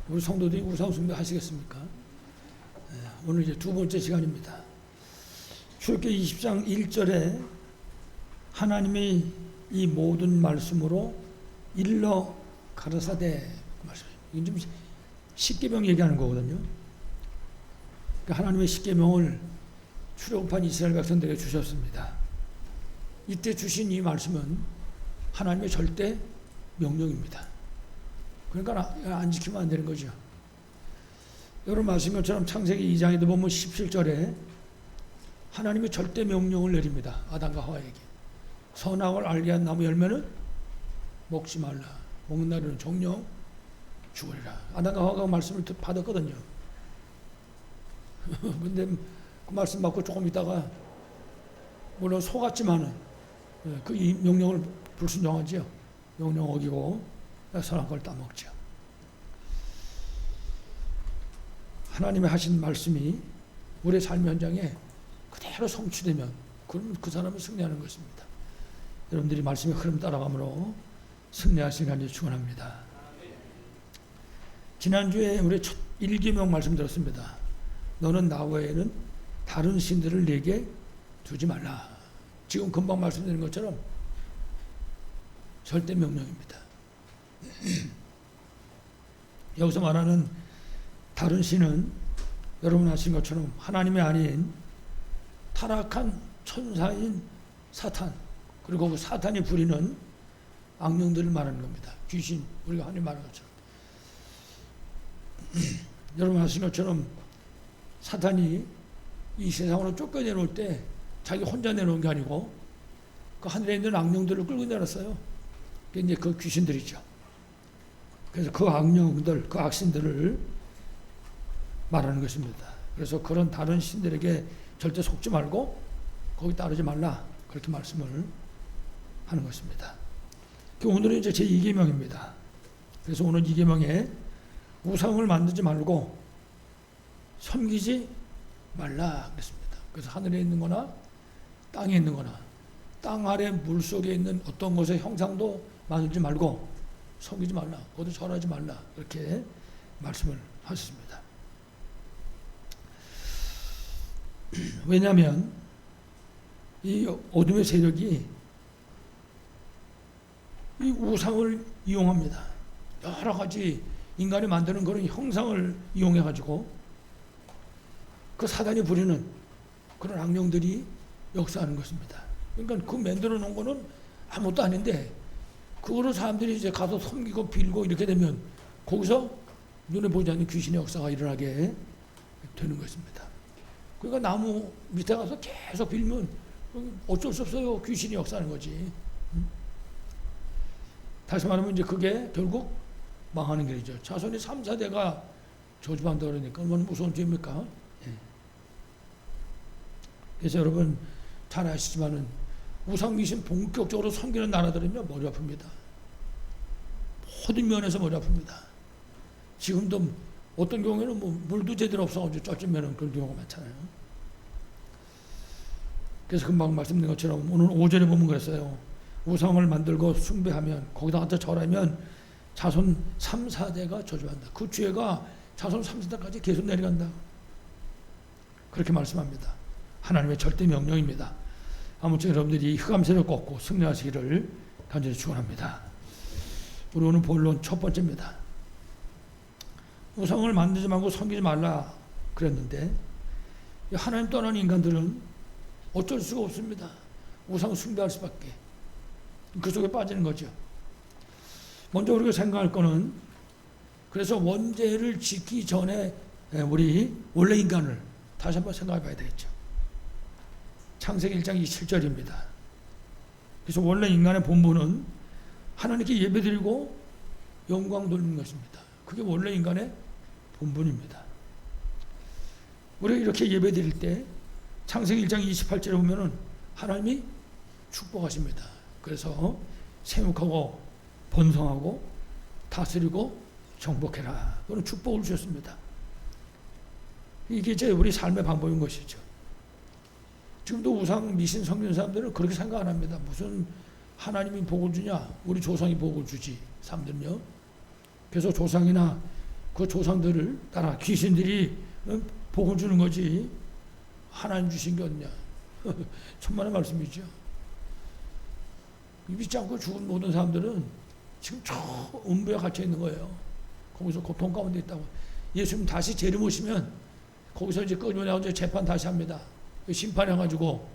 우리 성도들이 우상 숭배 하시겠습니까? 오늘 이제 두 번째 시간입니다. 출애굽기 20장 1절에 하나님의 이 모든 말씀으로 일러 가라사대 말씀. 이건 좀 십계명 얘기하는 거거든요. 그러니까 하나님의 십계명을 출애굽한 이스라엘 백성들에게 주셨습니다. 이때 주신 이 말씀은 하나님의 절대 명령입니다. 그러니까 안 지키면 안 되는 거죠. 여러분 아신 것처럼 창세기 2장에도 보면 17절에 하나님의 절대 명령을 내립니다. 아담과 하와에게. 선악을 알게 한 나무 열매는 먹지 말라. 먹는 날에는 정령 죽으리라. 아담과 하와가 말씀을 받았거든요. 근데 그 말씀 받고 조금 있다가 물론 속았지만은 그 명령을 불순종하지요. 명령 어기고 선한 걸 따먹죠. 하나님의 하신 말씀이 우리의 삶 현장에 그대로 성취되면 그러면 그 사람은 승리하는 것입니다. 여러분들이 말씀의 흐름 따라감으로 승리하시길 간절히 축원합니다. 지난주에 우리 첫 1계명 말씀 들었습니다. 너는 나 외에는 다른 신들을 내게 두지 말라. 지금 금방 말씀드린 것처럼 절대 명령입니다. 여기서 말하는 다른 신은 여러분 아신 것처럼 하나님이 아닌 타락한 천사인 사탄, 그리고 그 사탄이 부리는 악령들을 말하는 겁니다. 귀신, 우리가 흔히 말하는 것처럼. 여러분 아신 것처럼 사탄이 이 세상으로 쫓겨내놓을 때 자기 혼자 내놓은 게 아니고 그 하늘에 있는 악령들을 끌고 내렸어요. 그게 이제 그 귀신들이죠. 그래서 그 악령들, 그 악신들을 말하는 것입니다. 그래서 그런 다른 신들에게 절대 속지 말고 거기 따르지 말라. 그렇게 말씀을 하는 것입니다. 오늘은 이제 제 2계명입니다. 그래서 오늘 2계명에 우상을 만들지 말고 섬기지 말라 그랬습니다. 그래서 하늘에 있는 거나 땅에 있는 거나 땅 아래 물 속에 있는 어떤 것의 형상도 만들지 말고 섬기지 말라, 거기도 절하지 말라, 이렇게 말씀을 하셨습니다. 왜냐하면 이 어둠의 세력이 이 우상을 이용합니다. 여러 가지 인간이 만드는 그런 형상을 이용해 가지고 그 사단이 부리는 그런 악령들이 역사하는 것입니다. 그러니까 그 만들어 놓은 거는 아무것도 아닌데 그거를 사람들이 이제 가서 섬기고 빌고 이렇게 되면 거기서 눈에 보이지 않는 귀신의 역사가 일어나게 되는 것입니다. 그러니까 나무 밑에 가서 계속 빌면 어쩔 수 없어요. 귀신이 역사하는 거지. 다시 말하면 이제 그게 결국 망하는 길이죠. 자손이 3, 4대가 저주받는다 그러니까 얼마나 무서운 죄입니까? 그래서 여러분 잘 아시지만은 우상 미신 본격적으로 섬기는 나라들은요 머리 아픕니다. 모든 면에서 머리 아픕니다. 지금도 어떤 경우에는 뭐 물도 제대로 없어가지고 쪄지면은 그런 경우가 많잖아요. 그래서 금방 말씀드린 것처럼 오늘 5절에 보면 그랬어요. 우상을 만들고 숭배하면 거기다 갖다 절하면 자손 3, 4대가 저주한다. 그 죄가 자손 3, 4대까지 계속 내려간다. 그렇게 말씀합니다. 하나님의 절대 명령입니다. 아무튼 여러분들이 흑암세력 꺾고 승리하시기를 간절히 축원합니다. 우리 오늘 본론 첫 번째입니다. 우상을 만들지 말고 섬기지 말라 그랬는데 하나님 떠난 인간들은 어쩔 수가 없습니다. 우상 숭배할 수밖에. 그 속에 빠지는 거죠. 먼저 우리가 생각할 거는 그래서 원죄를 짓기 전에 우리 원래 인간을 다시 한번 생각해 봐야 되겠죠. 창세기 1장 27절입니다. 그래서 원래 인간의 본분은 하나님께 예배드리고 영광 돌리는 것입니다. 그게 원래 인간의 본분입니다. 우리가 이렇게 예배드릴 때 창세기 1장 28절에 보면은 하나님이 축복하십니다. 그래서 생육하고 번성하고 다스리고 정복해라. 그런 축복을 주셨습니다. 이게 이제 우리 삶의 방법인 것이죠. 지금도 우상 미신 섬기는 사람들은 그렇게 생각 안 합니다. 무슨 하나님이 복을 주냐? 우리 조상이 복을 주지. 사람들은요. 그래서 조상이나 그 조상들을 따라 귀신들이 복을 주는 거지 하나님 주신 게 어디냐. 천만의 말씀이죠. 믿지 않고 죽은 모든 사람들은 지금 저 음부에 갇혀 있는 거예요. 거기서 고통 가운데 있다고. 예수님 다시 재림오시면 거기서 이제 끊어내고 재판 다시 합니다. 심판해가지고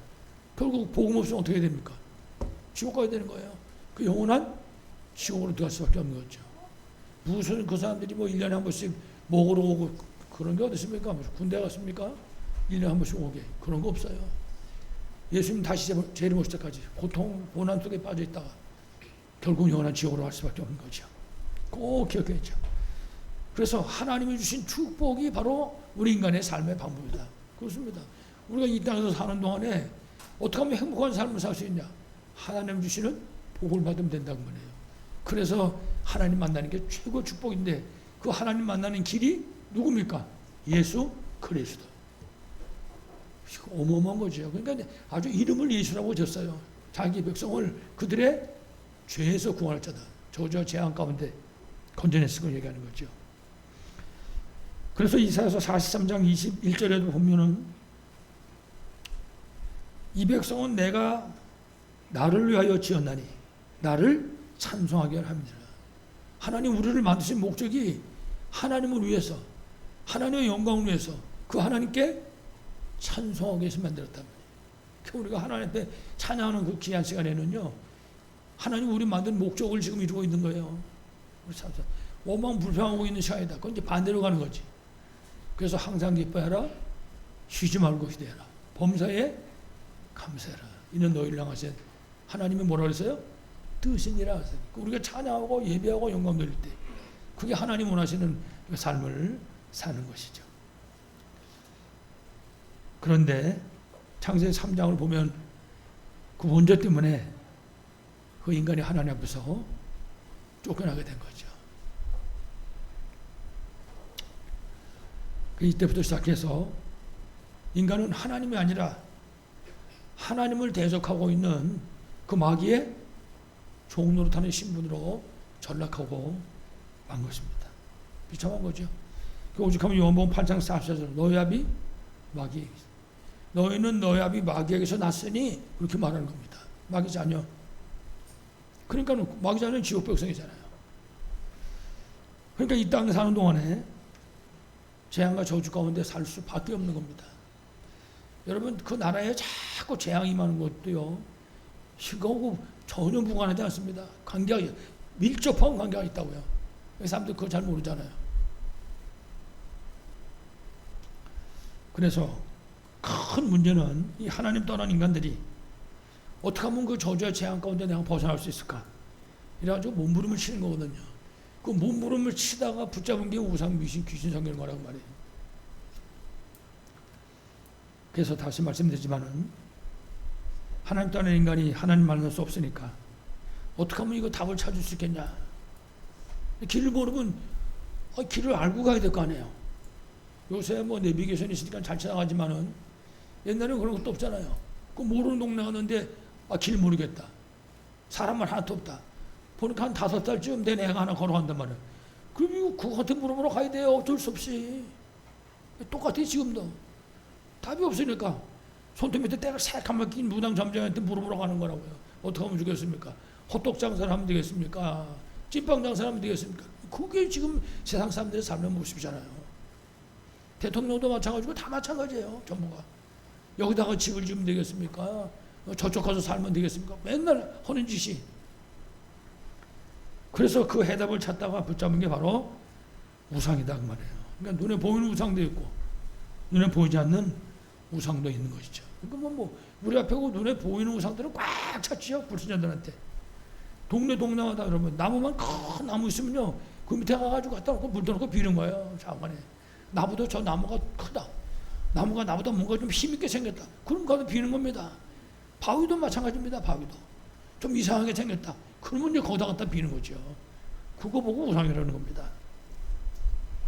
결국 복음 없으면 어떻게 됩니까? 지옥 가야 되는 거예요. 그 영원한 지옥으로 들어갈 수밖에 없는 거죠. 무슨 그 사람들이 뭐 1년에 한 번씩 먹으러 오고 그런 게 어디 있습니까? 군대 갔습니까? 1년에 한 번씩 오게. 그런 거 없어요. 예수님 다시 재림 오실 때까지 고통, 고난 속에 빠져 있다가 결국 영원한 지옥으로 갈 수밖에 없는 거죠. 꼭 기억해야죠. 그래서 하나님이 주신 축복이 바로 우리 인간의 삶의 방법이다. 그렇습니다. 우리가 이 땅에서 사는 동안에 어떻게 하면 행복한 삶을 살 수 있냐? 하나님 주시는 복을 받으면 된다는 거예요. 그래서 하나님 만나는 게 최고 축복인데 그 하나님 만나는 길이 누굽니까? 예수 그리스도. 어마어마한 거죠. 그러니까 아주 이름을 예수라고 졌어요. 자기 백성을 그들의 죄에서 구원할 자다. 저주와 재앙 가운데 건져냈을 걸 얘기하는 거죠. 그래서 이사야서 43장 21절에도 보면은 이 백성은 내가 나를 위하여 지었나니 나를 찬송하게 합니다. 하나님 우리를 만드신 목적이 하나님을 위해서 하나님의 영광을 위해서 그 하나님께 찬송하기 위해서 만들었단 말이에요. 우리가 하나님 앞에 찬양하는 그 귀한 시간에는요 하나님 우리 만든 목적을 지금 이루고 있는 거예요. 원망 불평하고 있는 시간이다. 그건 이제 반대로 가는 거지. 그래서 항상 기뻐하라 쉬지 말고 기도해라 범사에 감사해라 이는 너희를 향하신 하나님이 뭐라 그랬어요? 뜻이니라 하세요. 우리가 찬양하고 예배하고 영광 돌릴 때 그게 하나님 원하시는 삶을 사는 것이죠. 그런데 창세기 3장을 보면 그 원죄 때문에 그 인간이 하나님 앞에서 쫓겨나게 된 거죠. 이때부터 시작해서 인간은 하나님이 아니라 하나님을 대적하고 있는 그 마귀의 종노릇하는 신분으로 전락하고 만 것입니다. 비참한 거죠. 오죽하면 요한복음 8장 44절 너희 아비 마귀 너희는 너희 아비 마귀에게서 났으니 그렇게 말하는 겁니다. 마귀 자녀. 그러니까 마귀 자녀는 지옥 백성이잖아요. 그러니까 이 땅에 사는 동안에 재앙과 저주 가운데 살 수밖에 없는 겁니다. 여러분 그 나라에 자꾸 재앙이 임하는 것도요. 이거하고 전혀 무관하지 않습니다. 관계가 밀접한 관계가 있다고요. 사람들 그거 잘 모르잖아요. 그래서 큰 문제는 이 하나님 떠난 인간들이 어떻게 하면 그 저주와 재앙 가운데 내가 벗어날 수 있을까? 이래가지고 몸부림을 치는 거거든요. 그 몸부림을 치다가 붙잡은 게 우상, 미신, 귀신 섬기는 거라고 말해요. 그래서 다시 말씀드리지만은 하나님 떠난 인간이 하나님 만날 수 없으니까 어떻게 하면 이거 답을 찾을 수 있겠냐? 길을 모르면 길을 알고 가야 될 거 아니에요. 요새 뭐 내비게이션이 있으니까 잘 찾아가지만은 옛날에는 그런 것도 없잖아요. 그 모르는 동네 가는데 길 모르겠다. 사람만 하나도 없다. 보니까 한 5살쯤 된 애가 하나 걸어간단 말이에요. 그럼 이거 그거한테 물어보러 가야 돼요. 어쩔 수 없이. 똑같아 지금도. 답이 없으니까 손톱 밑에 때가 새까맣게 낀 무당 점장한테 물어보러 가는 거라고요. 어떻게 하면 좋겠습니까? 호떡 장사를 하면 되겠습니까? 찐빵 장사를 하면 되겠습니까? 그게 지금 세상 사람들의 삶의 모습이잖아요. 대통령도 마찬가지고 다 마찬가지예요. 전부가. 여기다가 집을 지으면 되겠습니까? 저쪽 가서 살면 되겠습니까? 맨날 하는 짓이. 그래서 그 해답을 찾다가 붙잡은 게 바로 우상이다 그 말이에요. 그러니까 눈에 보이는 우상도 있고 눈에 보이지 않는 우상도 있는 것이죠. 그러니까 뭐 우리 앞에 눈에 보이는 우상들은 꽉 찼지요. 불신자들한테. 동네마다 그러면 나무만 큰 나무 있으면요. 그 밑에 가가지고 갖다 놓고 물 떠놓고 비는 거예요. 장관에. 나보다 저 나무가 크다. 나무가 나보다 뭔가 좀 힘있게 생겼다. 그럼 가서 비는 겁니다. 바위도 마찬가지입니다. 바위도. 좀 이상하게 생겼다. 그러면 이제 거기다 갖다 비는 거죠. 그거 보고 우상이라는 겁니다.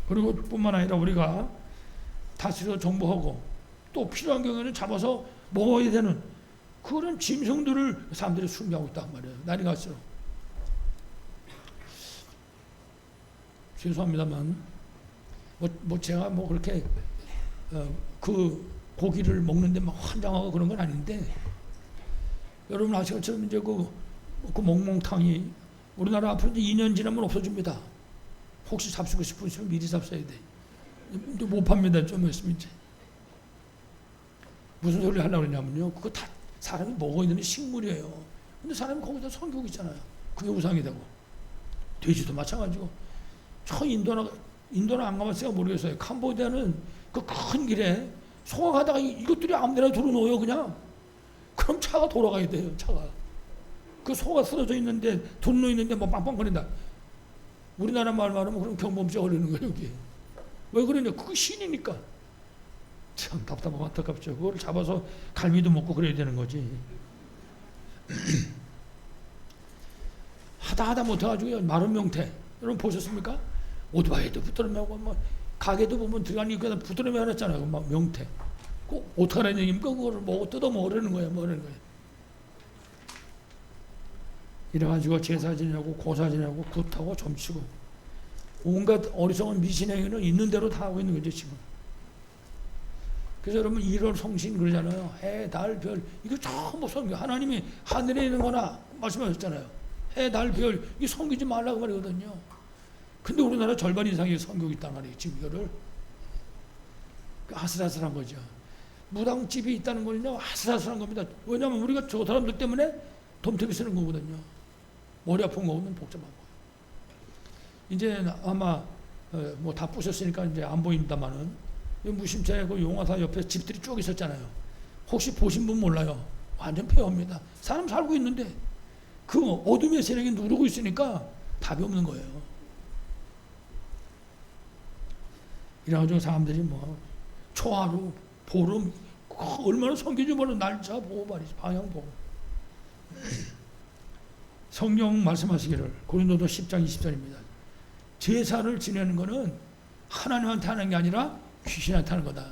그리고 뿐만 아니라 우리가 다스려 정보하고 또 필요한 경우에는 잡아서 먹어야 되는 그런 짐승들을 사람들이 숭배하고 있단 말이에요. 날이 갈수록. 죄송합니다만 제가 뭐 그렇게 그 고기를 먹는데 막 환장하고 그런 건 아닌데, 여러분 아시는 것처럼 이제 그 몽몽탕이 우리나라 앞으로 이제 2년 지나면 없어집니다. 혹시 잡수고 싶으시면 미리 잡숴야 돼. 근데 못 팝니다. 좀 있으면 이제. 무슨 소리 하려고 그러냐면요, 그거 다 사람이 먹어야 되는 식물이에요. 근데 사람이 거기다 성교육 있잖아요. 그게 우상이 되고. 돼지도 마찬가지고. 저 인도나 안 가봤어요. 모르겠어요. 캄보디아는 그 큰 길에 소가 가다가 이것들이 아무데나 들어놓아요, 그냥. 그럼 차가 돌아가야 돼요, 차가. 그 소가 쓰러져 있는데, 둘러 있는데 뭐 빵빵거린다. 우리나라 말 말하면 그럼 경범죄 걸리는 거예요, 여기. 왜 그러냐? 그거 신이니까. 참 답답하고 안타깝죠. 그걸 잡아서 갈미도 먹고 그래야 되는 거지. 하다 못해가지고 마른 명태. 여러분 보셨습니까? 오토바이도 부드러미하고 뭐 가게도 보면 들어가니 그냥 부드러미 해놨잖아요. 막 명태. 그 어떡하라는 얘기입니까? 그거를 뜯어 먹으라는 거예요. 뭐라는 거예요. 이래가지고 제사 지내고 고사 지내고 굿하고 점치고 온갖 어리석은 미신행위는 있는 대로 다 하고 있는 거죠 지금. 그래서 여러분 1월 성신 그러잖아요. 해, 달, 별 이거 전부 성교. 하나님이 하늘에 있는 거나 말씀하셨잖아요. 해, 달, 별 이거 성기지 말라고 말이거든요. 근데 우리나라 절반 이상이 성교가 있단 말이에요. 지금 이거를 아슬아슬한 거죠. 무당집이 있다는 거는요 아슬아슬한 겁니다. 왜냐하면 우리가 저 사람들 때문에 덤태비 쓰는 거거든요. 머리 아픈 거는 복잡한 거예요. 이제 아마 뭐 다 부셨으니까 이제 안 보인다마는 무심차에 그 용화사 옆에 집들이 쭉 있었잖아요. 혹시 보신 분 몰라요. 완전 폐허입니다. 사람 살고 있는데 그 어둠의 세력이 누르고 있으니까 답이 없는 거예요. 이래가지고 사람들이 뭐 초하루, 보름 얼마나 성경이 뭐는 날짜 보고 말이지 방향 보고. 성경 말씀하시기를 고린도서 10장 20절입니다. 제사를 지내는 것은 하나님한테 하는 게 아니라 귀신한테 하는 거다.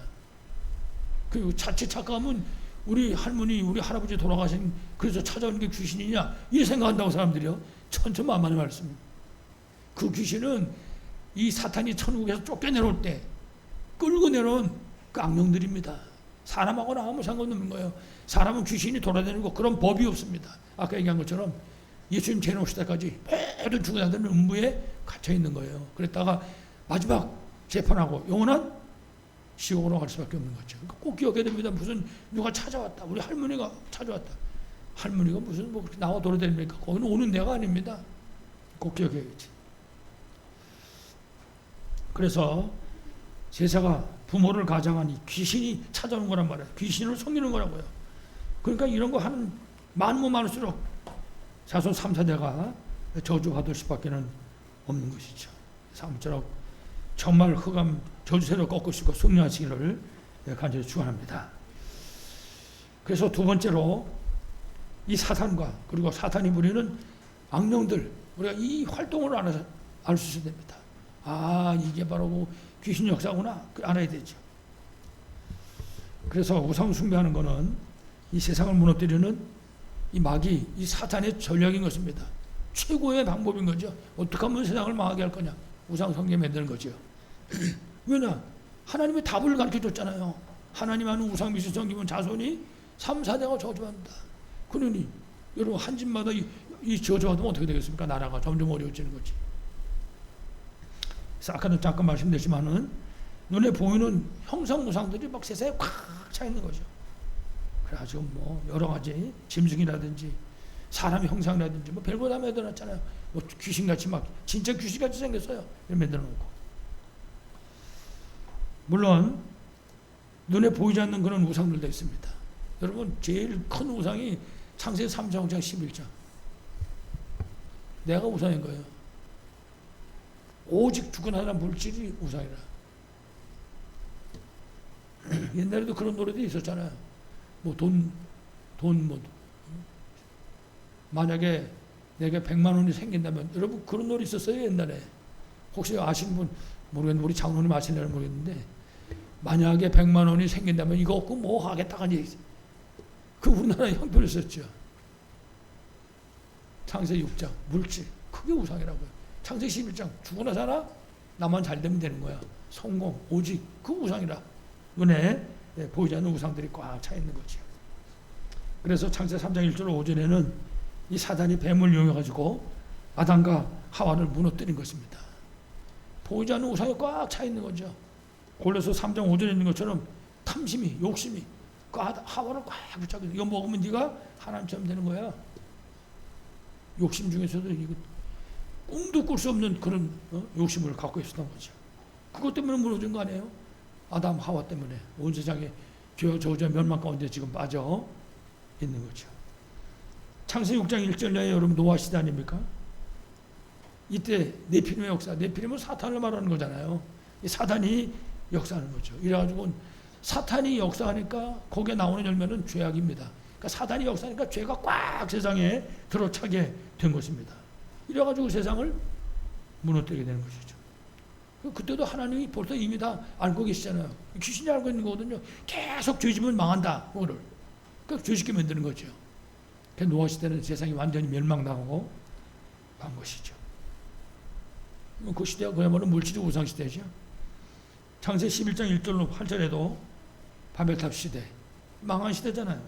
그리고 자칫 착각하면 우리 할머니, 우리 할아버지 돌아가신 그래서 찾아오는 게 귀신이냐 이 생각한다고 사람들이요. 천천만만의 말씀입니다. 그 귀신은 이 사탄이 천국에서 쫓겨내려올 때 끌고 내려온 그 악령들입니다. 사람하고는 아무 상관없는 거예요. 사람은 귀신이 돌아다니고 그런 법이 없습니다. 아까 얘기한 것처럼 예수님 재놓으실 때까지 매일 죽어나가는 음부에 갇혀 있는 거예요. 그랬다가 마지막 재판하고 영원한 지옥으로 갈 수밖에 없는 거죠. 꼭 기억해야 됩니다. 무슨 누가 찾아왔다. 우리 할머니가 찾아왔다. 할머니가 무슨 뭐 그렇게 나와 돌아다닙니까? 거기는 오는 데가 아닙니다. 꼭 기억해야지. 그래서 제사가 부모를 가장하니 귀신이 찾아오는 거란 말이에요. 귀신을 섬기는 거라고요. 그러니까 이런 거 하는 많으면 많을수록 자손 3, 4대가 저주받을 수밖에 없는 것이죠. 아무쪼록 정말 흑암 저주세를 꺾으시고 승리하시기를 간절히 축원합니다. 그래서 두 번째로 이 사탄과 그리고 사탄이 부리는 악령들 우리가 이 활동을 알 수 있어야 됩니다. 아 이게 바로 귀신 역사구나 알아야 되죠. 그래서 우상 숭배하는 것은 이 세상을 무너뜨리는 이 마귀, 이 사탄의 전략인 것입니다. 최고의 방법인 거죠. 어떻게 하면 세상을 망하게 할 거냐. 우상 숭배 만드는 거죠. 왜냐? 하나님의 답을 가르쳐줬잖아요. 하나님 하는 우상 미신 섬기면 자손이 3, 4대가 저주한다. 그러니 여러분 한 집마다 이 저주받으면 어떻게 되겠습니까? 나라가 점점 어려워지는 거지. 그래서 아까도 잠깐 말씀드렸지만은 눈에 보이는 형상 우상들이 막 세상에 꽉 차 있는 거죠. 그래가지고 뭐 여러 가지 짐승이라든지 사람 형상이라든지 뭐 별거 다 만들어놨잖아요. 뭐 귀신같이 막 진짜 귀신같이 생겼어요. 만들어놓고. 물론 눈에 보이지 않는 그런 우상들도 있습니다. 여러분 제일 큰 우상이 창세기 3장 11장. 내가 우상인 거예요. 오직 주권하는 물질이 우상이라. 옛날에도 그런 노래도 있었잖아요. 뭐 만약에 내게 100만 원이 생긴다면 여러분 그런 노래 있었어요 옛날에. 혹시 아시는 분 모르겠는데 우리 장로님 아시는지 모르겠는데 만약에 100만 원이 생긴다면 이거 없고 뭐 하겠다 하니 그 우리나라에 형편이 있었죠. 창세기 6장 물질 그게 우상이라고요. 창세기 11장 죽으나 사나 나만 잘 되면 되는 거야. 성공, 오직 그 우상이라. 눈에 보이지 않는 우상들이 꽉 차 있는 거죠. 그래서 창세기 3장 1절 5절에는 이 사단이 뱀을 이용해가지고 아담과 하와를 무너뜨린 것입니다. 보이지 않는 우상이 꽉 차 있는 거죠. 골로새 3장 5절에 있는 것처럼 탐심이, 욕심이 하와를 꽉 붙잡고 이거 먹으면 네가 하나님처럼 되는 거야. 욕심 중에서도 이거 꿈도 꿀 수 없는 그런 욕심을 갖고 있었던 거죠. 그것 때문에 무너진 거 아니에요? 아담 하와 때문에 온 세상에 죄와 저주와 멸망 가운데 지금 빠져 있는 거죠. 창세기 6장 1절에 여러분 노아 시대 아닙니까? 이때 네피림의 역사, 네피림은 사탄을 말하는 거잖아요. 이 사탄이 역사하는 거죠. 이래가지고 사탄이 역사하니까 거기에 나오는 열매는 죄악입니다. 그러니까 사탄이 역사하니까 죄가 꽉 세상에 들어차게 된 것입니다. 이래가지고 세상을 무너뜨리게 되는 것이죠. 그때도 하나님이 벌써 이미 다 알고 계시잖아요. 귀신이 알고 있는 거거든요. 계속 죄짓으면 망한다. 그거를. 그러니까 죄짓게 만드는 거죠. 노아 시대는 세상이 완전히 멸망당하고 간 것이죠. 그 시대가 그야말로 물질의 우상 시대죠. 창세기 11장 1절로 8절에도 바벨탑 시대, 망한 시대잖아요.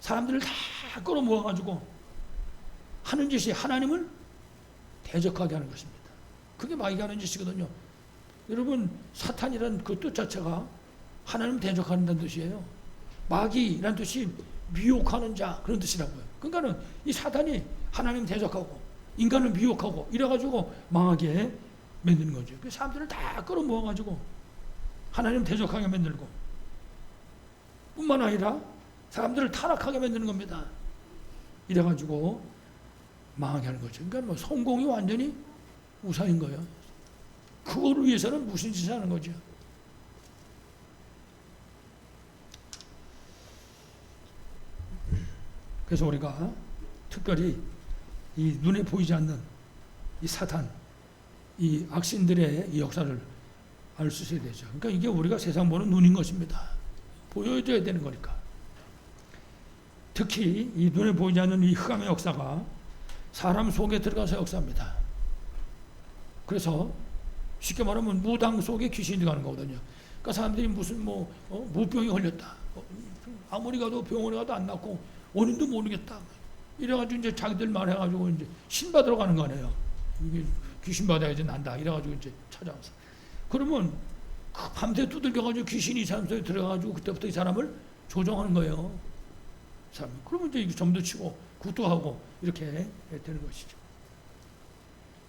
사람들을 다 끌어모아가지고 하는 짓이 하나님을 대적하게 하는 것입니다. 그게 마귀가 하는 짓이거든요. 여러분, 사탄이라는 그 뜻 자체가 하나님을 대적하는다는 뜻이에요. 마귀라는 뜻이 미혹하는 자, 그런 뜻이라고요. 그러니까는 이 사탄이 하나님 대적하고 인간을 미혹하고 이래가지고 망하게 만드는 거죠. 그 사람들을 다 끌어모아가지고 하나님 대적하게 만들고 뿐만 아니라 사람들을 타락하게 만드는 겁니다. 이래가지고 망하게 하는 거죠. 그러니까 뭐 성공이 완전히 우상인 거예요. 그거를 위해서는 무슨 짓을 하는 거죠. 그래서 우리가 특별히 이 눈에 보이지 않는 이 사탄, 이 악신들의 이 역사를 알 수 있어야 되죠. 그러니까 이게 우리가 세상 보는 눈인 것입니다. 보여줘야 되는 거니까. 특히 이 눈에 보이지 않는 이 흑암의 역사가 사람 속에 들어가서 역사합니다. 그래서 쉽게 말하면 무당 속에 귀신이 들어가는 거거든요. 그러니까 사람들이 무슨 무병이 걸렸다. 아무리 가도 병원에 가도 안 낫고 원인도 모르겠다. 이래가지고 이제 자기들 말해가지고 이제 신 받으러 가는 거 아니에요. 이게 귀신 받아야지 난다. 이래가지고 이제 찾아와서. 그러면 밤새 두들겨가지고 귀신이 이 사람 속에 들어가가지고 그때부터 이 사람을 조종하는 거예요. 사람이. 그러면 이제 점도 치고 굿도 하고 이렇게 되는 것이죠.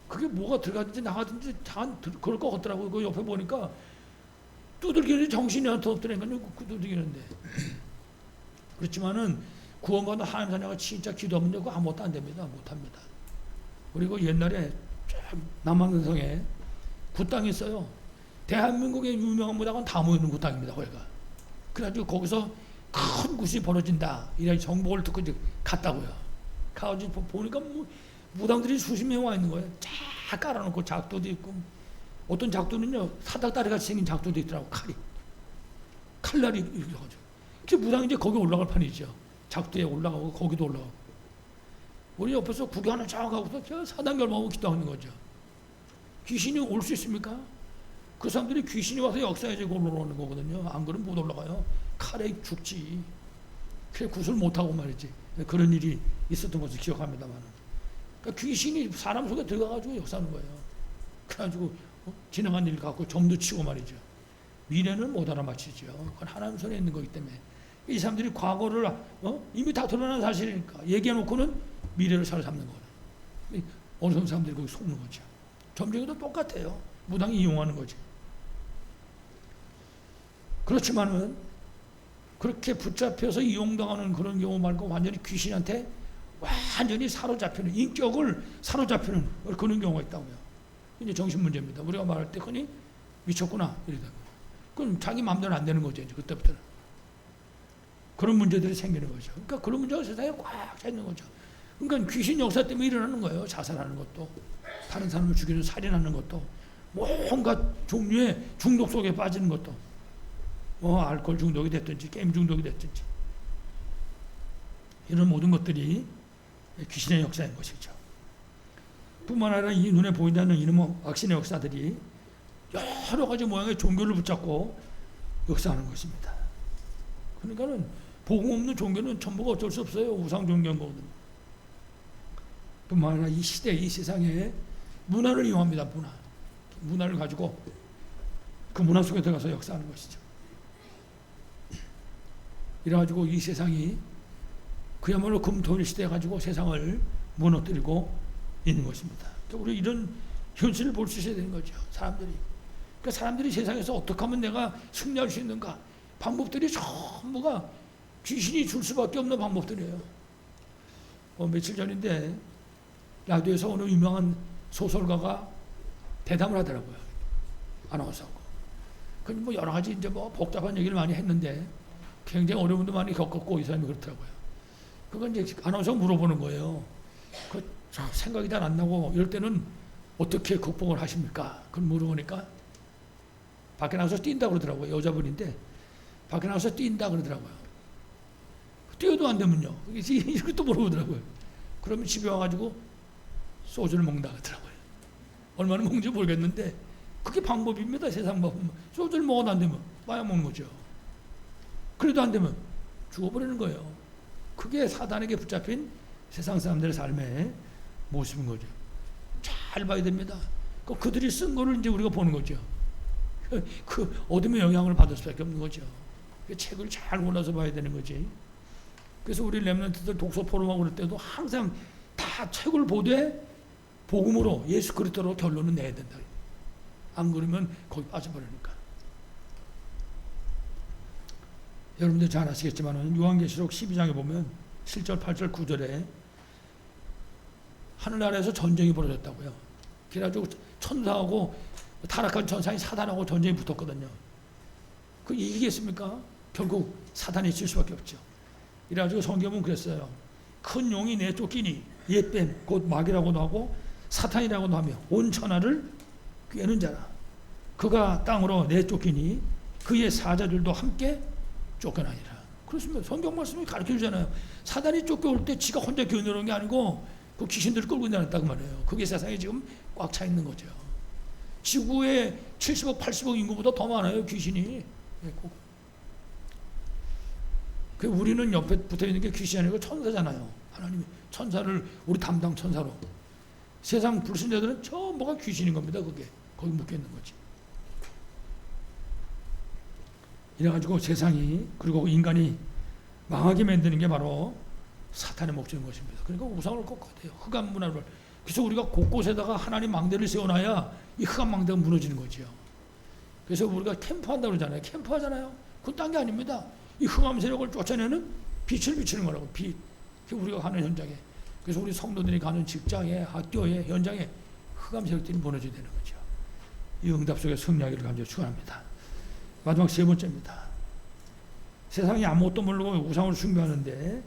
그게 뭐가 들어가든지 나가든지 다 그럴 것 같더라고요. 그 옆에 보니까 두들기는 정신이 안 없더라니까요. 두들기는데. 그렇지만은 구원받은 하나님 자녀가 진짜 기도하면 그거 아무것도 안 됩니다. 못합니다. 그리고 옛날에 남한산성에 굿당이 있어요. 대한민국의 유명한 무당은 다 모이는 굿당입니다. 거기가. 그래가지고 거기서 큰 굿이 벌어진다. 이런 정보를 듣고 이제 갔다고요. 가가지고 보니까 무당들이 수십 명 와 있는 거예요. 쫙 깔아놓고 작도도 있고 어떤 작도는요 사닥다리 같이 생긴 작도도 있더라고. 칼날이 이렇게 가지고. 그 무당이 이제 거기 올라갈 판이죠. 작도에 올라가고 거기도 올라가고. 우리 옆에서 구경하는 쫙 하고서 저 사단결망하고 기도하는 거죠. 귀신이 올 수 있습니까? 그 사람들이 귀신이 와서 역사에 올라오는 거거든요. 안 그러면 못 올라가요. 칼에 죽지. 그래 구슬 못하고 말이지. 그런 일이 있었던 것을 기억합니다만. 그러니까 귀신이 사람 속에 들어가가지고 역사하는 거예요. 그래가지고 지나간 일 갖고 점도 치고 말이죠. 미래는 못 알아맞히죠. 그건 하나님 손에 있는 거기 때문에. 이 사람들이 과거를 이미 다 드러난 사실이니까 얘기해놓고는 미래를 사로잡는 거예요. 어느 사람들이 거기 속는 거죠. 점쟁이도 똑같아요. 무당이 이용하는 거죠. 그렇지만은 그렇게 붙잡혀서 이용당하는 그런 경우 말고 완전히 귀신한테 완전히 사로잡히는, 인격을 사로잡히는 그런 경우가 있다고요. 이제 정신 문제입니다. 우리가 말할 때 흔히 미쳤구나 이러다가. 그럼 자기 마음대로 안 되는 거죠. 이제 그때부터는. 그런 문제들이 생기는 거죠. 그러니까 그런 문제가 세상에 꽉 차 있는 거죠. 그러니까 귀신 역사 때문에 일어나는 거예요. 자살하는 것도, 다른 사람을 죽이는 살인하는 것도, 온갖 종류의 중독 속에 빠지는 것도, 알코올 중독이 됐든지 게임 중독이 됐든지 이런 모든 것들이 귀신의 역사인 것이죠. 뿐만 아니라 이 눈에 보이지 않는 이놈의 악신의 역사들이 여러 가지 모양의 종교를 붙잡고 역사하는 것입니다. 그러니까는 복음 없는 종교는 전부가 어쩔 수 없어요. 우상 종교인 거거든요. 뿐만 아니라 이 시대, 이 세상에 문화를 이용합니다. 문화를 가지고 그 문화 속에 들어가서 역사하는 것이죠. 이래가지고 이 세상이 그야말로 금토일 시대에 가지고 세상을 무너뜨리고 있는 것입니다. 우리 이런 현실을 볼 수 있어야 되는 거죠. 사람들이 세상에서 어떻게 하면 내가 승리할 수 있는가? 방법들이 전부가 귀신이 줄 수밖에 없는 방법들이에요. 며칠 전인데 라디오에서 어느 유명한 소설가가 대담을 하더라고요. 아나운서하고. 뭐 여러 가지 이제 뭐 복잡한 얘기를 많이 했는데 굉장히 어려움도 많이 겪었고 이 사람이 그렇더라고요. 그건 이제 아나운서가 물어보는 거예요. 생각이 잘 안 나고 이럴 때는 어떻게 극복을 하십니까? 그걸 물어보니까 밖에 나가서 뛴다 그러더라고요. 여자분인데 밖에 나가서 뛴다 그러더라고요. 뛰어도 안 되면요. 이렇게 또 물어보더라고요. 그러면 집에 와가지고 소주를 먹는다 그러더라고요. 얼마나 먹는지 모르겠는데 그게 방법입니다. 세상 방법. 소주를 먹어도 안 되면 마약 먹는 거죠. 그래도 안 되면 죽어버리는 거예요. 그게 사단에게 붙잡힌 세상 사람들의 삶의 모습인 거죠. 잘 봐야 됩니다. 그들이 쓴 거를 이제 우리가 보는 거죠. 그 어둠의 영향을 받을 수밖에 없는 거죠. 그 책을 잘 골라서 봐야 되는 거지. 그래서 우리 렘넌트들 독서 포럼하고 그럴 때도 항상 다 책을 보되 복음으로 예수 그리스도로 결론은 내야 된다. 안 그러면 거기 빠져버리니까. 여러분들 잘 아시겠지만 요한계시록 12장에 보면 7절, 8절, 9절에 하늘나라에서 전쟁이 벌어졌다고요. 그래가지고 천사하고 타락한 천사인 사단하고 전쟁이 붙었거든요. 그 이기겠습니까? 결국 사단이 질 수밖에 없죠. 이래가지고 성경은 그랬어요. 큰 용이 내쫓기니 옛뱀 곧 마귀라고도 하고 사탄이라고도 하며 온 천하를 꿰는 자라. 그가 땅으로 내쫓기니 그의 사자들도 함께 쫓겨나니라. 그렇습니다. 성경 말씀이 가르쳐 주잖아요. 사단이 쫓겨올 때 지가 혼자 겨누는 게 아니고 그 귀신들을 끌고 다녔다고 말해요. 그게 세상에 지금 꽉 차 있는 거죠. 지구의 70억, 80억 인구보다 더 많아요. 귀신이. 우리는 옆에 붙어있는 게 귀신이 아니고 천사잖아요. 하나님이 천사를 우리 담당 천사로. 세상 불신자들은 전부가 귀신인 겁니다. 그게. 거기 묶여있는 거지. 이래가지고 세상이 그리고 인간이 망하게 만드는 게 바로 사탄의 목적인 것입니다. 그러니까 우상을 꺾어야 돼요. 흑암 문화를. 그래서 우리가 곳곳에다가 하나님 망대를 세워놔야 이 흑암 망대가 무너지는 거지요. 그래서 우리가 캠프한다고 그러잖아요. 캠프하잖아요. 그건 딴 게 아닙니다. 이 흑암 세력을 쫓아내는 빛을 비추는 거라고. 빛. 그게 우리가 가는 현장에. 그래서 우리 성도들이 가는 직장에, 학교에, 현장에 흑암 세력들이 무너져야 되는 거죠. 이 응답 속에 승리하기를 간절히 축원합니다. 마지막 세 번째입니다. 세상이 아무것도 모르고 우상을 숭배하는데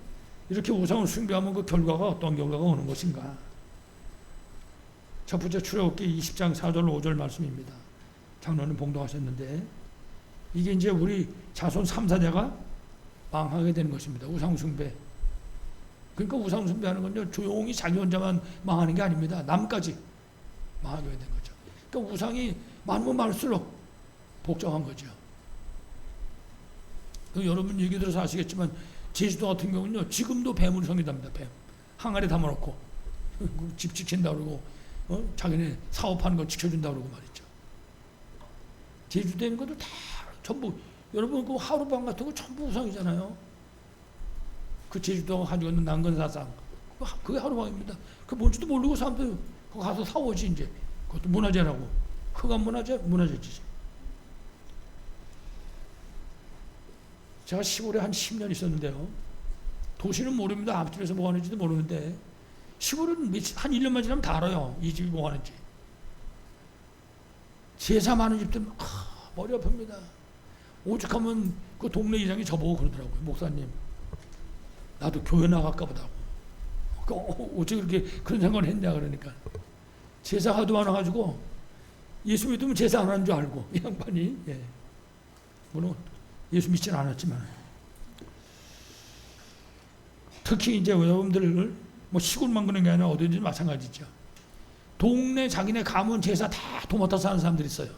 이렇게 우상을 숭배하면 그 결과가 어떤 결과가 오는 것인가? 첫 번째 출애굽기 20장 4절 5절 말씀입니다. 장로님 봉독하셨는데 이게 이제 우리 자손 3, 4대가 망하게 되는 것입니다. 우상 숭배. 그러니까 우상 숭배하는 건요 조용히 자기 혼자만 망하는 게 아닙니다. 남까지 망하게 되는 거죠. 그러니까 우상이 많으면 많을수록 복잡한 거죠. 여러분 얘기 들어서 아시겠지만 제주도 같은 경우는요 지금도 뱀을 섬긴답니다. 뱀 항아리 담아놓고 집 지킨다 그러고 자기네 사업하는 거 지켜준다 그러고 말이죠. 제주도에 있는 것도 다 전부 여러분 그 하룻밤 같은 거 전부 우상이잖아요. 그 제주도가 가지고 있는 난근사상 그게 하룻밤입니다. 그 뭔지도 모르고 사람들 그거 가서 사오지 이제 그것도 문화재라고 흑암 문화재지. 제가 시골에 한 10년 있었는데요. 도시는 모릅니다. 앞집에서 뭐 하는지도 모르는데 시골은 한 1년만 지나면 다 알아요. 이 집이 뭐 하는지. 제사 많은 집들은 머리 아픕니다. 오죽하면 그 동네 이장이 저보고 그러더라고요. 목사님 나도 교회 나갈까 보다. 어떻게 그렇게 그런 생각을 했냐 그러니까 제사 하도 많아가지고 예수 믿으면 제사 안 하는 줄 알고 이 양반이 물론 예수 믿지는 않았지만 특히 이제 여러분들 뭐 시골만 그런 게 아니라 어디든지 마찬가지죠. 동네 자기네 가문 제사 다 도맡아서 하는 사람들이 있어요.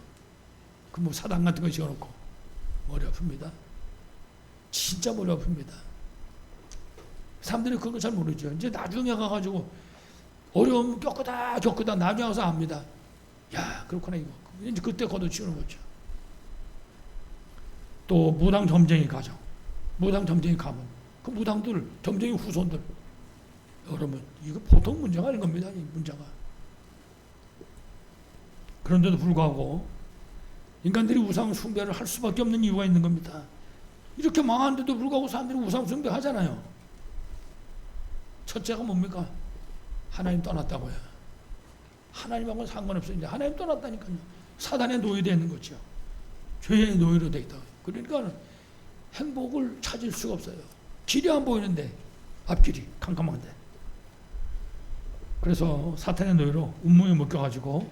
그 뭐 사당 같은 거 지어놓고 머리 아픕니다. 진짜 머리 아픕니다. 사람들이 그런 거 잘 모르죠. 이제 나중에 가가지고 어려움 겪다 나중에 가서 압니다. 야, 그렇구나 이거. 이제 그때 걷어치우는 거죠. 또 무당 점쟁이 가정, 무당 점쟁이 가문, 그 무당들, 점쟁이 후손들, 여러분 이거 보통 문제가 아닌 겁니다. 이 문제가. 그런데도 불구하고 인간들이 우상 숭배를 할 수밖에 없는 이유가 있는 겁니다. 이렇게 망한데도 불구하고 사람들이 우상 숭배하잖아요. 첫째가 뭡니까? 하나님 떠났다고요. 하나님하고는 상관없어요. 이제 하나님 떠났다니까요. 사단의 노예되는 거죠. 죄의 노예로 되어 있다. 그러니까 행복을 찾을 수가 없어요. 길이 안 보이는데, 앞길이 캄캄한데. 그래서 사탄의 노예로 운명에 묶여가지고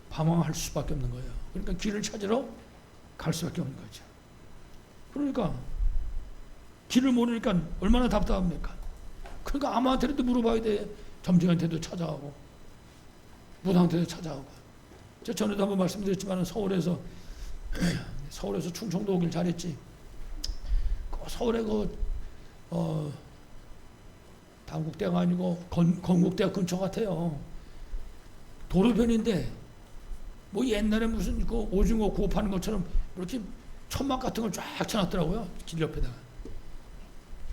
방황할 수밖에 없는 거예요. 그러니까 길을 찾으러 갈 수밖에 없는 거죠. 그러니까 길을 모르니까 얼마나 답답합니까? 그러니까 아무한테도 물어봐야 돼. 점쟁이한테도 찾아가고 무당한테도 찾아가고. 제가 전에도 한번 말씀드렸지만 서울에서 충청도 오길 잘했지. 서울에 단국대가 아니고 건국대 근처 같아요. 도로변인데 뭐 옛날에 무슨 그 오징어 구워 파는 것처럼 이렇게 천막 같은 걸 쫙 쳐놨더라고요. 길 옆에다가.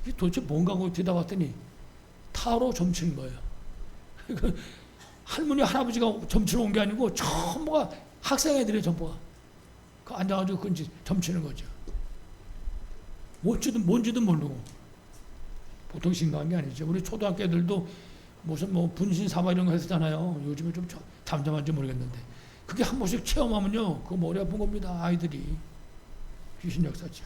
이게 도대체 뭔가 하고 뒤다 봤더니 타로 점치는 거예요. 할머니 할아버지가 점치러 온 게 아니고 전부가 학생애들이 전부가 그 앉아가지고 그 점치는 거죠. 뭔지도 모르고. 보통 심각한 게 아니죠. 우리 초등학교 애들도 무슨 뭐 분신 사바 이런 거 했었잖아요. 요즘은 좀 잠잠한지 모르겠는데 그게 한 번씩 체험하면요 그거 머리 아픈 겁니다. 아이들이. 귀신 역사죠.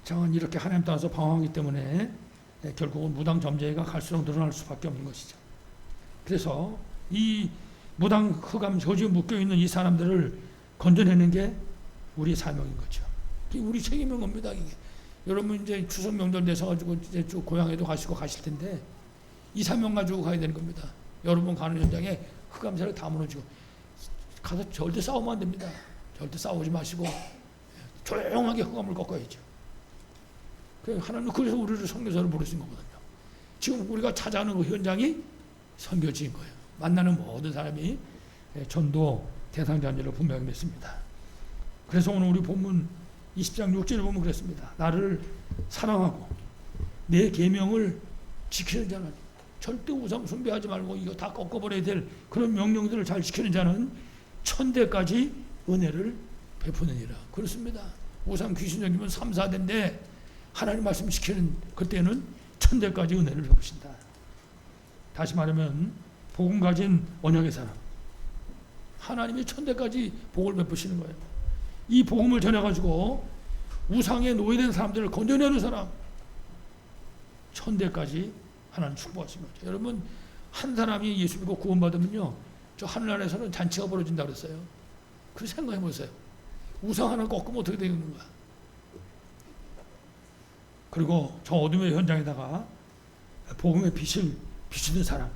장은 이렇게 하나님 따라서 방황하기 때문에 결국은 무당 점쟁이가 갈수록 늘어날 수밖에 없는 것이죠. 그래서 이 무당 흑암 저주에 묶여있는 이 사람들을 건져내는 게 우리 사명인 거죠. 우리 책임인 겁니다. 이게. 여러분 이제 추석 명절 내서가지고 이제 쭉 고향에도 가시고 가실 텐데 이 사명 가지고 가야 되는 겁니다. 여러분 가는 현장에 흑암 세력 다 무너지고 가서 절대 싸우면 안 됩니다. 절대 싸우지 마시고 조용하게 흑암을 꺾어야죠. 하나님은 그래서 우리를 선교사로 부르신 거거든요. 지금 우리가 찾아가는 그 현장이 선교지인 거예요. 만나는 모든 사람이 전도 대상자인 줄로 분명히 믿습니다. 그래서 오늘 우리 본문 20장 6절에 보면 그랬습니다. 나를 사랑하고 내 계명을 지키는 자는 절대 우상 숭배하지 말고 이거 다 꺾어버려야 될 그런 명령들을 잘 지키는 자는 천대까지 은혜를 베푸느니라. 그렇습니다. 우상 귀신 여기면 3, 4대인데 하나님 말씀 지키는 그때는 천대까지 은혜를 베푸신다. 다시 말하면 복음 가진 언약의 사람, 하나님이 천대까지 복을 베푸시는 거예요. 이 복음을 전해가지고 우상에 노예된 사람들을 건져내는 사람, 천대까지 하나님 축복하신 거죠. 여러분 한 사람이 예수 믿고 구원받으면요 저 하늘나라에서는 잔치가 벌어진다 그랬어요. 그래서 생각해 보세요. 우상 하나 꺾으면 어떻게 되겠는가. 그리고 저 어둠의 현장에다가 복음의 빛을 비추는 사람,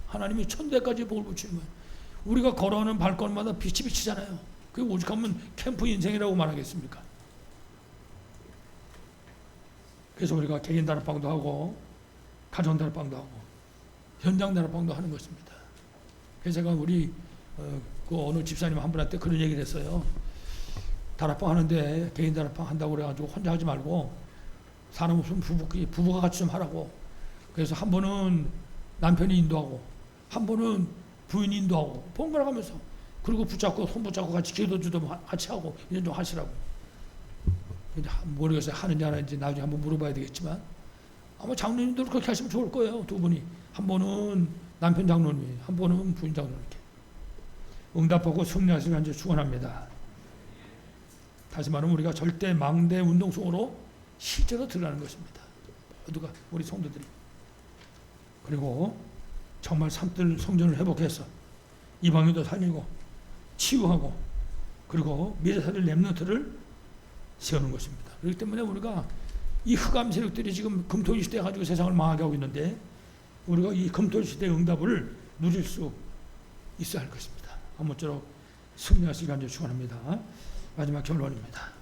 하나님이 천대까지 복을 붙이는 거예요. 우리가 걸어오는 발걸음마다 빛이 비치잖아요. 그게 오직하면 캠프 인생이라고 말하겠습니까? 그래서 우리가 개인 다락방도 하고 가정 다락방도 하고 현장 다락방도 하는 것입니다. 그래서 제가 우리 그 어느 집사님 한 분한테 그런 얘기를 했어요. 다락방 하는데 개인 다락방 한다고 그래가지고 혼자 하지 말고 사람 없으면 부부가 같이 좀 하라고. 그래서 한 번은 남편이 인도하고 한 번은 부인이 인도하고 번갈아 가면서 그리고 손 붙잡고 같이 기도주도 같이 하고 이런 좀 하시라고. 모르겠어요. 하는지 안 하는지 나중에 한번 물어봐야 되겠지만 아마 장로님도 그렇게 하시면 좋을 거예요. 두 분이. 한 번은 남편 장로님, 한 번은 부인 장로님. 응답하고 승리하시면 이제 축원합니다. 다시 말하면 우리가 절대 망대 운동 속으로 실제로 들어가는 것입니다. 모두가 우리 성도들이. 그리고 정말 산들 성전을 회복해서 이방인도 살리고 치유하고 그리고 미래 살릴 렘넌트를 세우는 것입니다. 그렇기 때문에 우리가 이 흑암 세력들이 지금 금토일 시대 가지고 세상을 망하게 하고 있는데 우리가 이 금토일 시대의 응답을 누릴 수 있어야 할 것입니다. 아무쪼록 승리하시길 간절히 축원합니다. 마지막 결론입니다.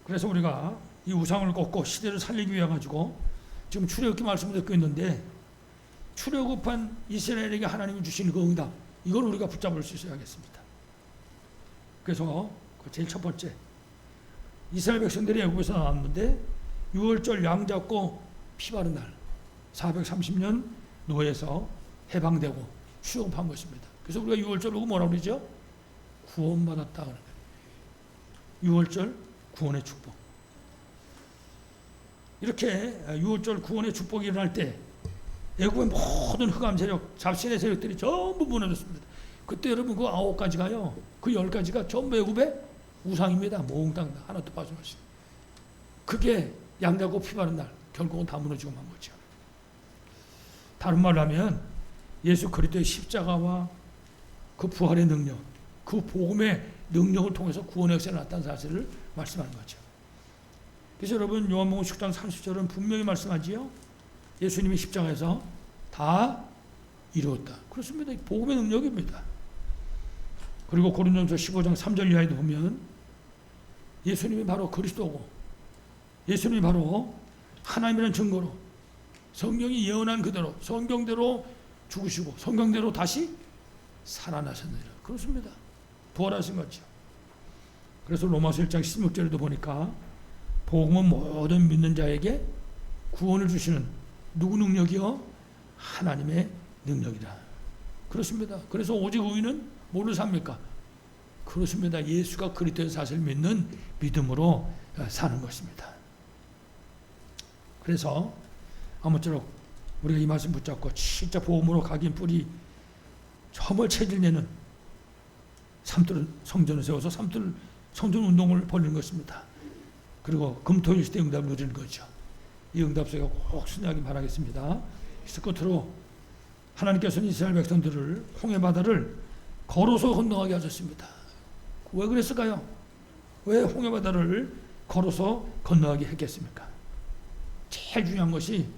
그래서 우리가 이 우상을 꺾고 시대를 살리기 위해 가지고 지금 출애굽기 말씀을 듣고 있는데, 출애굽한 이스라엘에게 하나님이 주신 그 응답, 이걸 우리가 붙잡을 수 있어야겠습니다. 그래서 제일 첫 번째, 이스라엘 백성들이 애굽에서 나왔는데 6월절 양 잡고 피 바른 날 430년 노예에서 해방되고 출애굽한 것입니다. 그래서 우리가 6월절 보고 뭐라고 그러죠? 구원받았다 그러는 거예요. 6월절 구원의 축복. 이렇게 6월절 구원의 축복이 일어날 때 애굽의 모든 흑암 세력, 잡신의 세력들이 전부 무너졌습니다. 그때 여러분 그 9가지가요, 그 10가지가 전부 애굽의 우상입니다. 몽땅 다 하나도 빠짐없이. 그게 양자고 피 바른 날 결국은 다 무너지고 만 거죠. 다른 말로 하면 예수 그리스도의 십자가와 그 부활의 능력, 그 복음의 능력을 통해서 구원의 역사가 나타난 사실을 말씀하는 거죠. 그래서 여러분 요한복음 10장 30절은 분명히 말씀하지요. 예수님이 십자가에서 다 이루었다. 그렇습니다. 복음의 능력입니다. 그리고 고린도전서 15장 3절 이하에도 보면 예수님이 바로 그리스도고, 예수님이 바로 하나님이라는 증거로 성경이 예언한 그대로 성경대로 죽으시고 성경대로 다시 살아나셨느니라. 그렇습니다. 부활하신 거죠. 그래서 로마서 1장 16절에도 보니까 복음은 모든 믿는 자에게 구원을 주시는 누구 능력이요? 하나님의 능력이다. 그렇습니다. 그래서 오직 의인은 뭘로 삽니까? 그렇습니다. 예수가 그리스도의 사실을 믿는 믿음으로 사는 것입니다. 그래서 아무쪼록 우리가 이 말씀 붙잡고 진짜 복음으로 각인 뿌리 정말 체질 내는 삼들 성전을 세워서 삼들 성전 운동을 벌이는 것입니다. 그리고 금토일 시대 응답을 누리는 거죠. 이 응답 속에 꼭 순하게 바라겠습니다. 그래서 끝으로 하나님께서는 이스라엘 백성들을 홍해 바다를 걸어서 건너가게 하셨습니다. 왜 그랬을까요? 왜 홍해 바다를 걸어서 건너가게 했겠습니까? 제일 중요한 것이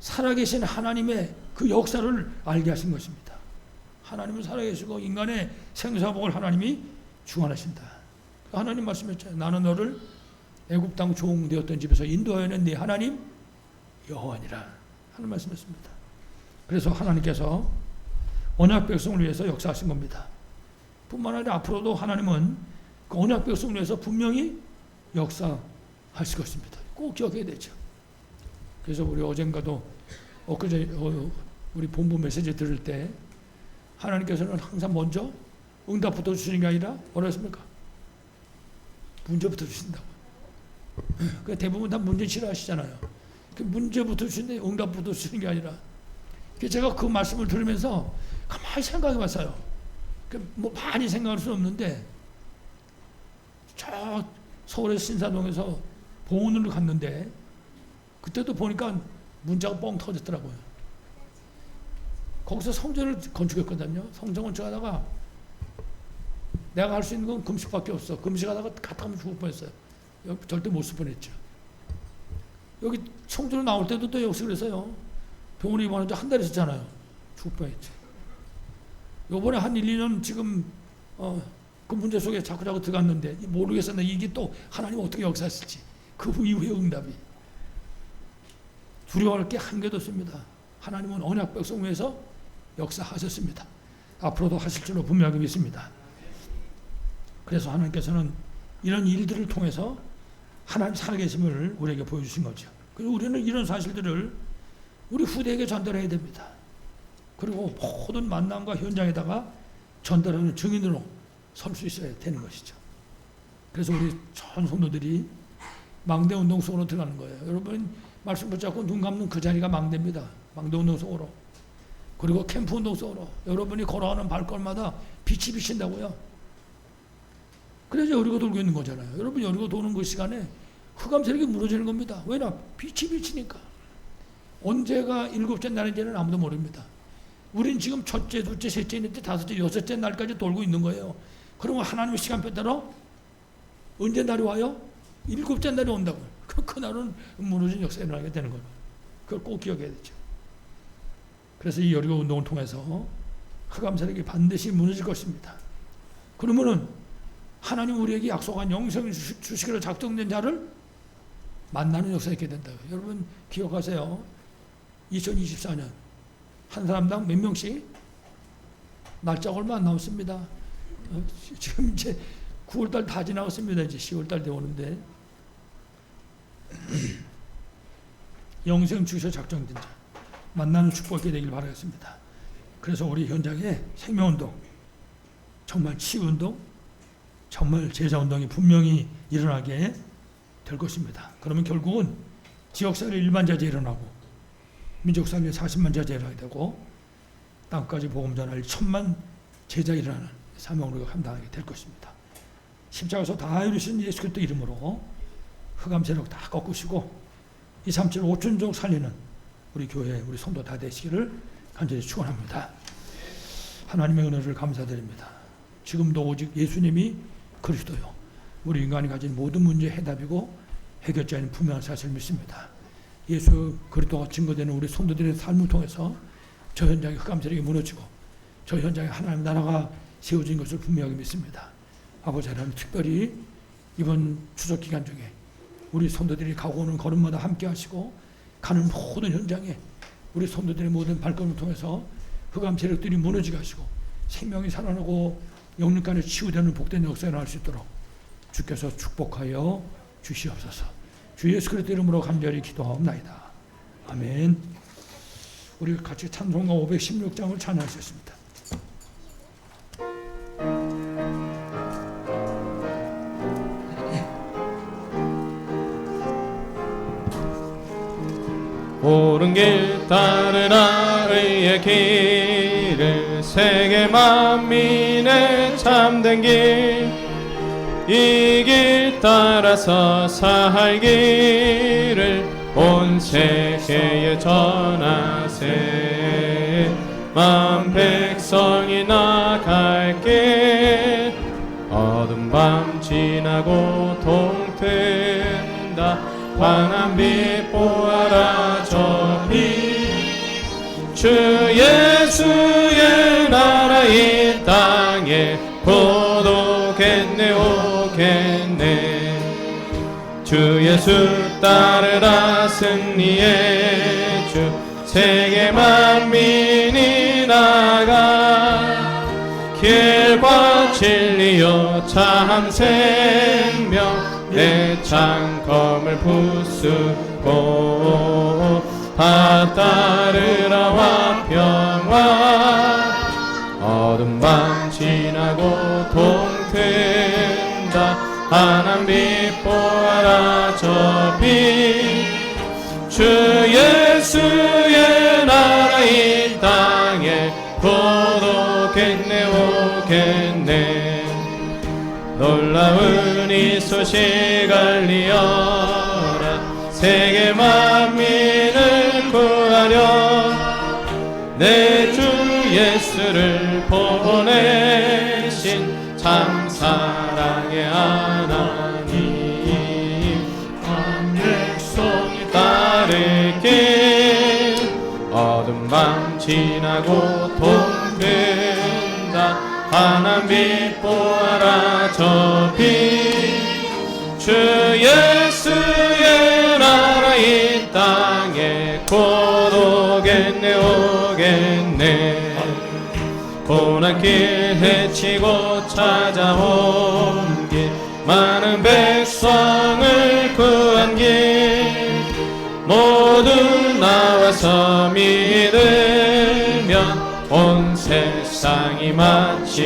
살아계신 하나님의 그 역사를 알게 하신 것입니다. 하나님은 살아계시고 인간의 생사복을 하나님이 주관하신다. 하나님 말씀했잖아요. 나는 너를 애굽 땅 종되었던 집에서 인도하여낸 네 하나님 여호와니라 하는 말씀했습니다. 그래서 하나님께서 언약 백성을 위해서 역사하신 겁니다. 뿐만 아니라 앞으로도 하나님은 그 언약 백성을 위해서 분명히 역사하실 것입니다. 꼭 기억해야 되죠. 그래서 우리 어젠가도 엊그제 우리 본부 메시지 들을 때 하나님께서는 항상 먼저 응답부터 주시는 게 아니라 뭐라 했습니까? 문제부터 주신다고. 대부분 다 문제 싫어하시잖아요. 그 문제부터 주시는데 응답부터 주시는 게 아니라, 제가 그 말씀을 들으면서 가만히 생각해 봤어요. 뭐 많이 생각할 수는 없는데, 저 서울의 신사동에서 봉헌을 갔는데 그때도 보니까 문자가 뻥 터졌더라고요. 거기서 성전을 건축했거든요. 성전 건축하다가 내가 할 수 있는 건 금식밖에 없어. 금식하다가 갔다 가면 죽을 뻔했어요. 절대 못 쓸 뻔했죠. 여기 성전을 나올 때도 또 역시 그랬어요. 병원에 입원한 지 한 달 있었잖아요. 죽을 뻔했죠. 요번에 한 1, 2년 지금 그 문제 속에 자꾸 들어갔는데 모르겠었는데 이게 또 하나님 어떻게 역사하실지, 그 이후의 응답이 두려워할 게 한 개도 없습니다. 하나님은 언약 백성 위해서 역사하셨습니다. 앞으로도 하실 줄로 분명히 믿습니다. 그래서 하나님께서는 이런 일들을 통해서 하나님 살아계심을 우리에게 보여주신 거죠. 그리고 우리는 이런 사실들을 우리 후대에게 전달해야 됩니다. 그리고 모든 만남과 현장에다가 전달하는 증인으로 설 수 있어야 되는 것이죠. 그래서 우리 전 성도들이 망대운동 속으로 들어가는 거예요. 여러분 말씀 붙잡고 눈 감는 그 자리가 망대입니다. 망대운동 속으로. 그리고 캠프운동 속으로 여러분이 걸어가는 발걸마다 빛이 비친다고요. 그래서 여리고 돌고 있는 거잖아요. 여러분 여리고 도는 그 시간에 흑암 세력이 무너지는 겁니다. 왜냐? 빛이 비치니까. 언제가 일곱째 날인지는 아무도 모릅니다. 우린 지금 첫째, 둘째, 셋째, 넷째, 다섯째, 여섯째 날까지 돌고 있는 거예요. 그러면 하나님의 시간표대로 언제 날이 와요? 일곱째 날이 온다고. 그 날은 무너진 역사가 일어나게 되는 거예요. 그걸 꼭 기억해야 되죠. 그래서 이 여리고 운동을 통해서 흑암 세력이 반드시 무너질 것입니다. 그러면은 하나님 우리에게 약속한 영생 주시기로 작정된 자를 만나는 역사가 있게 된다. 여러분 기억하세요. 2024년 한 사람당 몇 명씩? 날짜가 얼마 안 남았습니다. 지금 이제 9월달 다 지나갔습니다. 이제 10월달 돼 오는데 영생 주시기로 작정된 자 만나는 축복이 되길 바라겠습니다. 그래서 우리 현장에 생명운동, 정말 치유운동, 정말 제자운동이 분명히 일어나게 될 것입니다. 그러면 결국은 지역사회 1만 제자 일어나고 민족사회 40만 제자 일어나게 되고 땅까지 복음 전할 1000만 제자 일어나는 사명으로 감당하게 될 것입니다. 십자가에서 다 이루신 예수 그리스도 이름으로 흑암 세력 다 꺾으시고 237 5천족 살리는 우리 교회 우리 성도 다 되시기를 간절히 축원합니다. 하나님의 은혜를 감사드립니다. 지금도 오직 예수님이 그리스도요 우리 인간이 가진 모든 문제의 해답이고 해결자인 분명한 사실을 믿습니다. 예수 그리스도가 증거되는 우리 성도들의 삶을 통해서 저 현장의 흑암 세력이 무너지고 저 현장에 하나님 나라가 세워진 것을 분명하게 믿습니다. 아버지 하나님 특별히 이번 추석 기간 중에 우리 성도들이 가고 오는 걸음마다 함께 하시고 가는 모든 현장에 우리 성도들의 모든 발걸음을 통해서 흑암 세력들이 무너지게 하시고 생명이 살아나고 영육간에 치유되는 복된 역사가 날 수 있도록 주께서 축복하여 주시옵소서. 주 예수 그리스도 이름으로 간절히 기도하옵나이다. 아멘. 우리 같이 찬송가 516장을 찬양할 수 있습니다. 옳은 길 따르라 의의 길을 세계 만민의 참된 길 이 길 따라서 살기를 온 세계에 전하세 만 백성이 나갈 길 어둠 밤 지나고 동튼다 환한 빛 보아라 저 빛 주 예수의 나라 이 땅에 고독했네 오겠네 주 예수 따르라 승리의 주 세계 만민이 나가 길과 진리요 참 생명 내 창검을 부수고 다 따르라 화평화 어둠 밤 지나고 동튼다 환한 빛 보아라 저 빛 주 예수의 나라 이 땅에 고독했네 오겠네 놀라운 이 소식 알리어라 세계 만민을 구하려 내 주 예수를 보내신 참 사랑의 하나님 한 백성이 따를 길 어둠 밤 지나고 동든다 환한 빛 보아라 저 빛 주 예수의 나라 이 땅에 고독했네 오겠네 고난길 헤치고 찾아온 길 많은 백성을 구한 길 모두 나와서 믿으면 온 세상이 마치